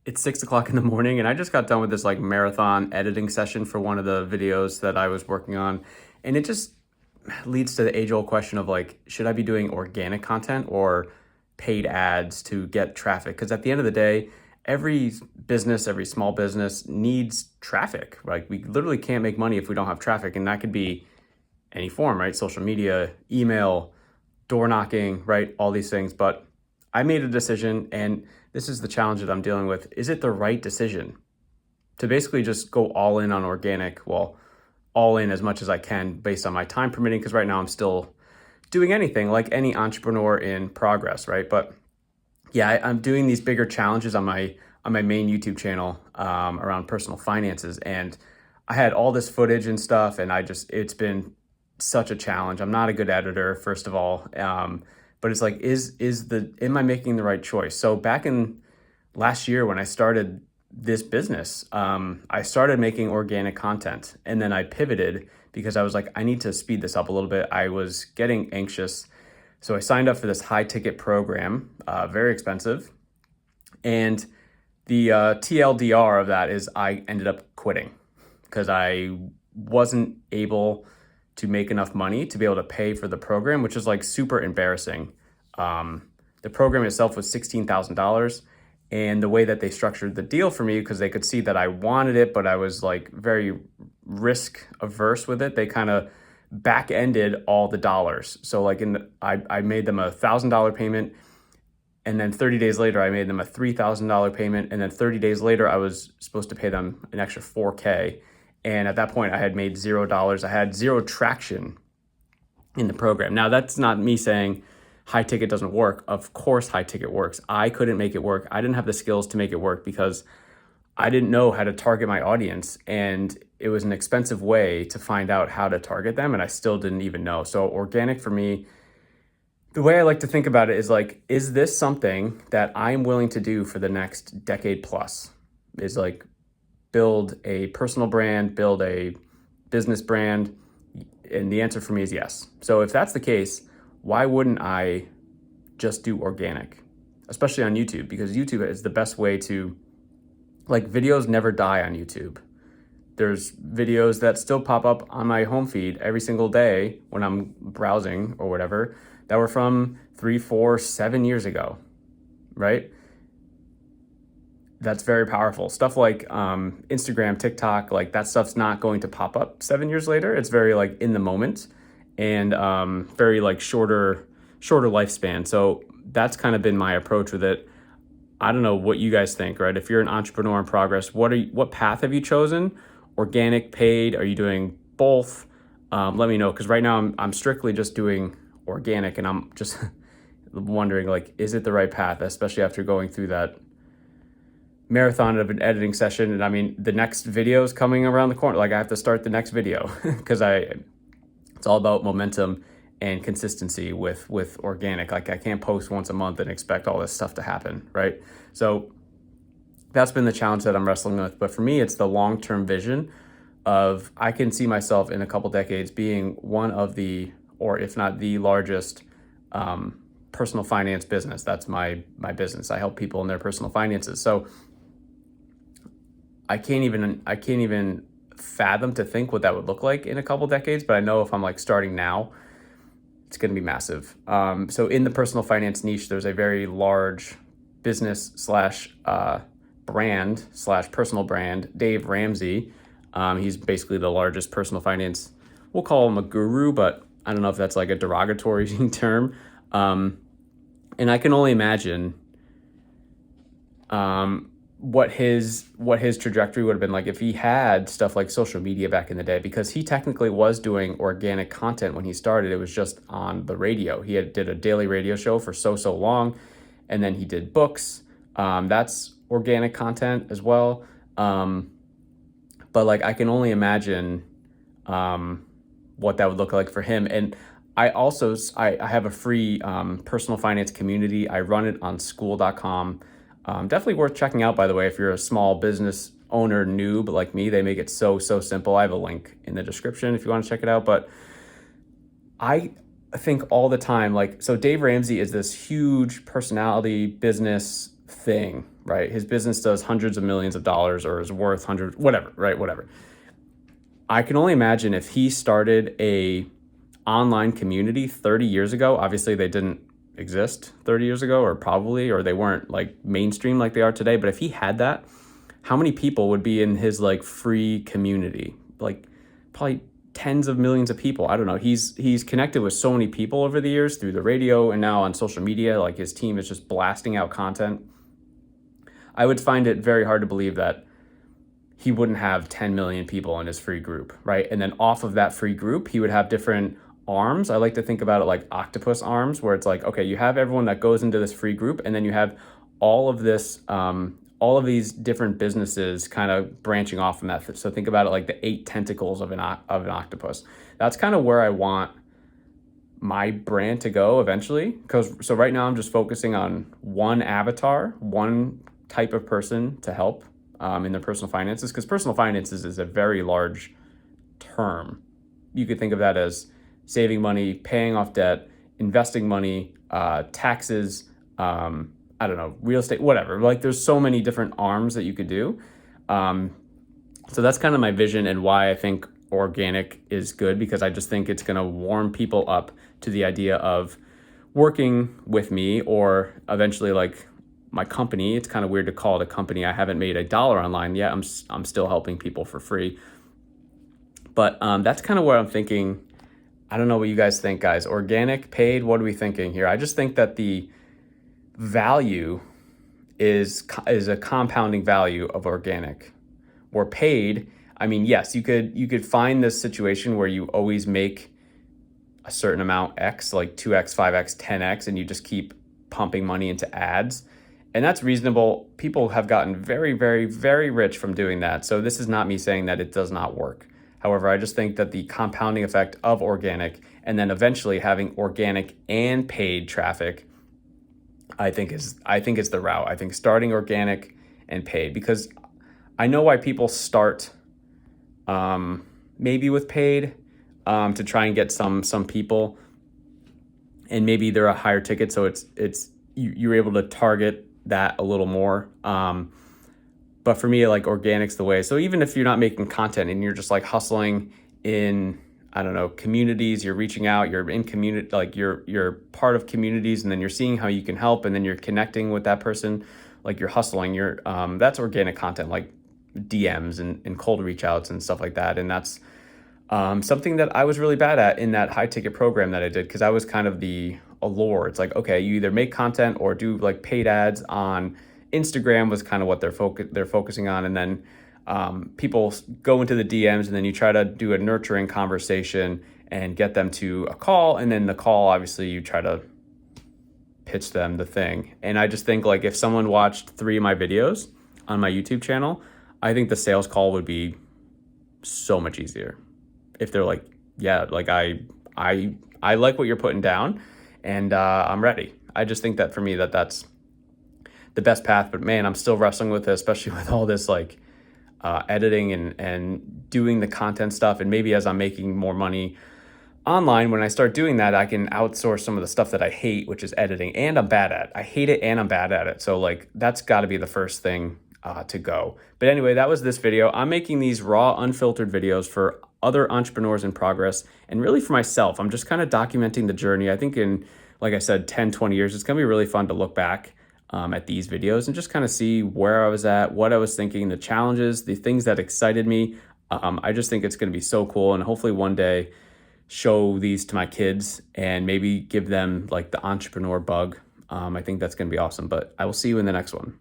It's 6 o'clock in the morning, and I just got done with this like marathon editing session for one of the videos that I was working on. And it just leads to the age old question of like, should I be doing organic content or paid ads to get traffic? Because at the end of the day, every business, every small business needs traffic. Like, we literally can't make money if we don't have traffic. And that could be any form, right? Social media, email, door knocking, right? All these things. But I made a decision, and this is the challenge that I'm dealing with. Is it the right decision to basically just go all in on organic? Well, all in as much as I can based on my time permitting, because right now I'm still doing anything like any entrepreneur in progress, right? But yeah, I'm doing these bigger challenges on my main YouTube channel around personal finances, and I had all this footage and stuff, and it's been such a challenge. I'm not a good editor, first of all, but it's like, am I making the right choice? So back in last year when I started this business, I started making organic content, and then I pivoted because I was like, I need to speed this up a little bit. I was getting anxious. So I signed up for this high ticket program, very expensive. And the TLDR of that is I ended up quitting because I wasn't able to make enough money to be able to pay for the program, which is like super embarrassing. The program itself was $16,000. And the way that they structured the deal for me, because they could see that I wanted it, but I was like very risk averse with it, they kind of back ended all the dollars. So like I made them $1,000 payment, and then 30 days later I made them a $3,000 payment, and then 30 days later I was supposed to pay them an extra $4K. And at that point I had made $0. I had zero traction in the program. Now, that's not me saying high ticket doesn't work. Of course, high ticket works. I couldn't make it work. I didn't have the skills to make it work because I didn't know how to target my audience, and it was an expensive way to find out how to target them, and I still didn't even know. So organic for me, the way I like to think about it is like, is this something that I'm willing to do for the next decade plus? Is like build a personal brand, build a business brand? And the answer for me is yes. So if that's the case, why wouldn't I just do organic, especially on YouTube? Because YouTube is the best way to, like, videos never die on YouTube. There's videos that still pop up on my home feed every single day when I'm browsing or whatever that were from 3, 4, 7 years ago, right? That's very powerful. Stuff like Instagram, TikTok, like that stuff's not going to pop up 7 years later. It's very like in the moment, and very like shorter lifespan. So that's kind of been my approach with it. I don't know what you guys think, right? If you're an entrepreneur in progress, what path have you chosen? Organic, paid? Are you doing both? Let me know, because right now I'm strictly just doing organic, and I'm just wondering, like, is it the right path, especially after going through that marathon of an editing session. And I mean, the next video is coming around the corner. Like, I have to start the next video because it's all about momentum and consistency with organic. Like, I can't post once a month and expect all this stuff to happen, right? So that's been the challenge that I'm wrestling with. But for me, it's the long-term vision of, I can see myself in a couple decades being one of the, or if not the largest, personal finance business. That's my business. I help people in their personal finances. So I can't even fathom to think what that would look like in a couple decades, but I know if I'm like starting now, it's going to be massive. So in the personal finance niche, there's a very large business slash brand slash personal brand, Dave Ramsey. He's basically the largest personal finance. We'll call him a guru, but I don't know if that's like a derogatory term. And I can only imagine what his trajectory would have been like if he had stuff like social media back in the day, because he technically was doing organic content when he started. It was just on the radio. He did a daily radio show for so long, and then he did books. That's organic content as well. But like, I can only imagine what that would look like for him. And I also I have a free personal finance community. I run it on school.com. Definitely worth checking out, by the way, if you're a small business owner noob like me. They make it so simple. I have a link in the description if you want to check it out. But I think all the time, like, so Dave Ramsey is this huge personality, business, thing, right? His business does hundreds of millions of dollars or is worth hundreds, whatever, right? Whatever. I can only imagine if he started a online community 30 years ago. Obviously, they didn't exist 30 years ago, or they weren't like mainstream like they are today. But if he had that, how many people would be in his like free community? Like probably tens of millions of people. I don't know. He's connected with so many people over the years through the radio and now on social media. Like his team is just blasting out content. I would find it very hard to believe that he wouldn't have 10 million people in his free group, right? And then off of that free group, he would have different arms. I like to think about it like octopus arms, where it's like, okay, you have everyone that goes into this free group, and then you have all of this, all of these different businesses kind of branching off from that. So think about it like the 8 tentacles of an octopus. That's kind of where I want my brand to go eventually. So right now I'm just focusing on one avatar, one type of person to help in their personal finances, because personal finances is a very large term. You could think of that as saving money, paying off debt, investing money, taxes, I don't know, real estate, whatever. Like there's so many different arms that you could do. So that's kind of my vision and why I think organic is good, because I just think it's going to warm people up to the idea of working with me, or eventually like my company. It's kind of weird to call it a company. I haven't made $1 online yet. I'm still helping people for free. But that's kind of where I'm thinking. I don't know what you guys think, guys. Organic, paid, what are we thinking here? I just think that the value is a compounding value of organic. Or paid, I mean, yes, you could find this situation where you always make a certain amount X, like 2X, 5X, 10X, and you just keep pumping money into ads. And that's reasonable. People have gotten very, very, very rich from doing that. So this is not me saying that it does not work. However, I just think that the compounding effect of organic, and then eventually having organic and paid traffic, I think is the route. I think starting organic and paid, because I know why people start maybe with paid to try and get some people, and maybe they're a higher ticket, so it's you're able to target that a little more. But for me, like organic's the way. So even if you're not making content and you're just like hustling in, I don't know, communities, you're reaching out, you're in community, like you're part of communities, and then you're seeing how you can help, and then you're connecting with that person, like you're hustling, that's organic content, like DMs and cold reach outs and stuff like that. And that's something that I was really bad at in that high ticket program that I did, because I was kind of the allure. It's like, okay, you either make content or do like paid ads on Instagram was kind of what they're focusing on. And then people go into the DMs, and then you try to do a nurturing conversation and get them to a call. And then the call, obviously you try to pitch them the thing. And I just think like if someone watched 3 of my videos on my YouTube channel, I think the sales call would be so much easier. If they're like, yeah, like I like what you're putting down, and I'm ready. I just think that for me that's the best path. But man, I'm still wrestling with it, especially with all this like editing and doing the content stuff. And maybe as I'm making more money online, when I start doing that, I can outsource some of the stuff that I hate, which is editing, and I'm bad at. I hate it and I'm bad at it. So like that's got to be the first thing to go. But anyway, that was this video. I'm making these raw, unfiltered videos for other entrepreneurs in progress, and really for myself. I'm just kind of documenting the journey. I think in, like I said, 10, 20 years, it's gonna be really fun to look back at these videos and just kind of see where I was at, what I was thinking, the challenges, the things that excited me. I just think it's gonna be so cool, and hopefully one day show these to my kids and maybe give them like the entrepreneur bug. I think that's gonna be awesome, but I will see you in the next one.